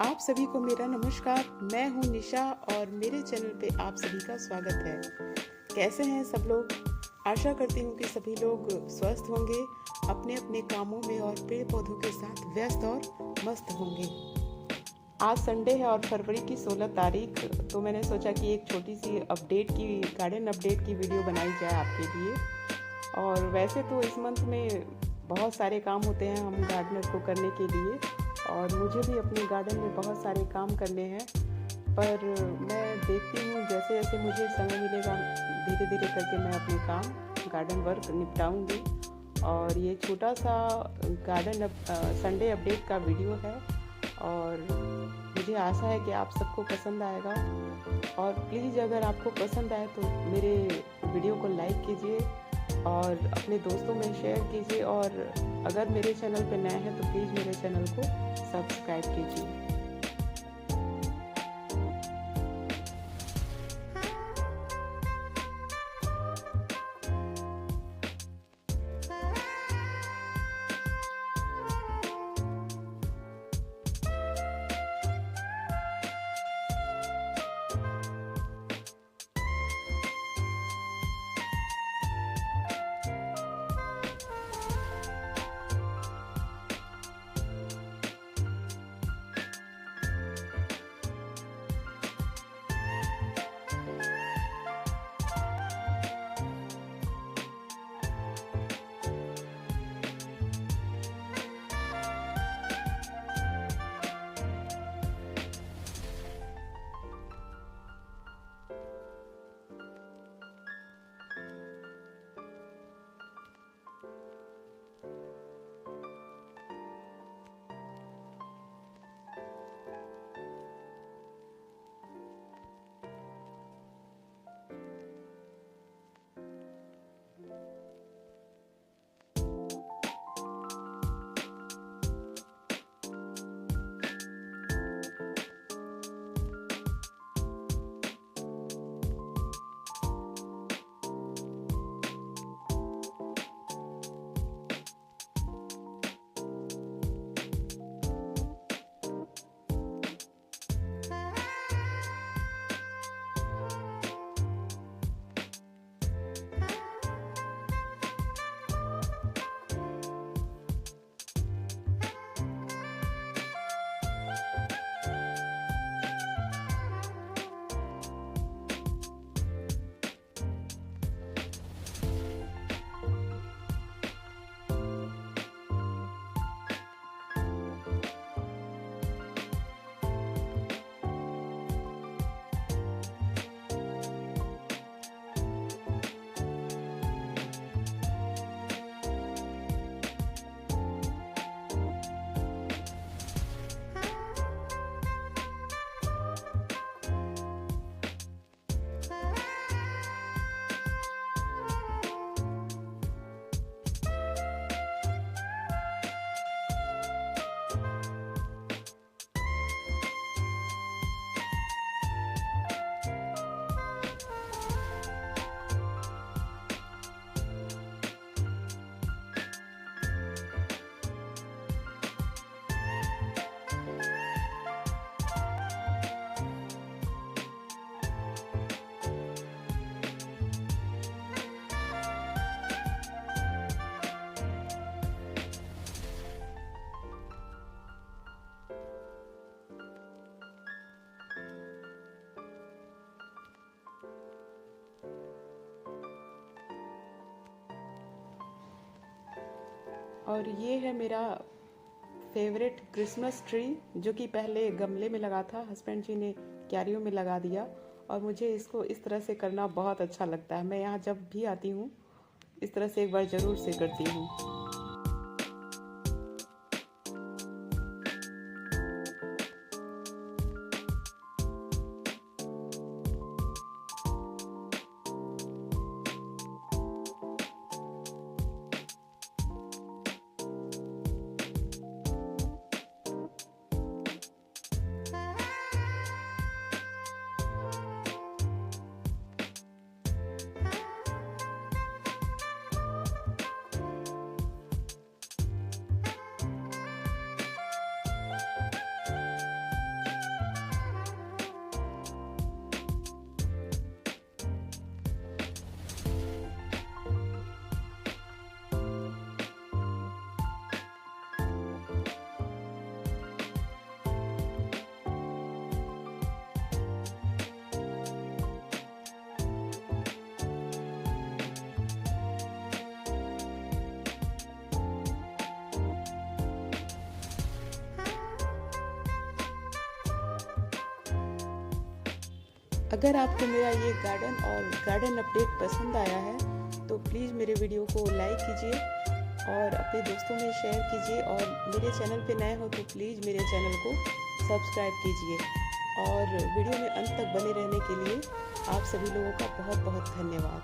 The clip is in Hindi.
आप सभी को मेरा नमस्कार। मैं हूं निशा और मेरे चैनल पे आप सभी का स्वागत है। कैसे हैं सब लोग? आशा करती हूँ कि सभी लोग स्वस्थ होंगे, अपने अपने कामों में और पेड़ पौधों के साथ व्यस्त और मस्त होंगे। आज संडे है और फरवरी की 16 तारीख, तो मैंने सोचा कि एक छोटी सी गार्डन अपडेट की वीडियो बनाई जाए आपके लिए। और वैसे तो इस मंथ में बहुत सारे काम होते हैं हम गार्डनर को करने के लिए, और मुझे भी अपने गार्डन में बहुत सारे काम करने हैं। पर मैं देखती हूँ जैसे जैसे मुझे समय मिलेगा धीरे धीरे करके मैं अपने काम गार्डन वर्क निपटाऊंगी। और ये छोटा सा संडे अपडेट का वीडियो है और मुझे आशा है कि आप सबको पसंद आएगा। और प्लीज़ अगर आपको पसंद आए तो मेरे वीडियो को लाइक कीजिए और अपने दोस्तों में शेयर कीजिए, और अगर मेरे चैनल पर नए हैं तो प्लीज़ मेरे चैनल को सब्सक्राइब कीजिए। और ये है मेरा फेवरेट क्रिसमस ट्री, जो कि पहले गमले में लगा था, हस्बैंड जी ने क्यारियों में लगा दिया। और मुझे इसको इस तरह से करना बहुत अच्छा लगता है। मैं यहाँ जब भी आती हूँ इस तरह से एक बार ज़रूर से करती हूँ। अगर आपको मेरा ये गार्डन अपडेट पसंद आया है तो प्लीज़ मेरे वीडियो को लाइक कीजिए और अपने दोस्तों में शेयर कीजिए, और मेरे चैनल पे नए हो तो प्लीज़ मेरे चैनल को सब्सक्राइब कीजिए। और वीडियो में अंत तक बने रहने के लिए आप सभी लोगों का बहुत बहुत धन्यवाद।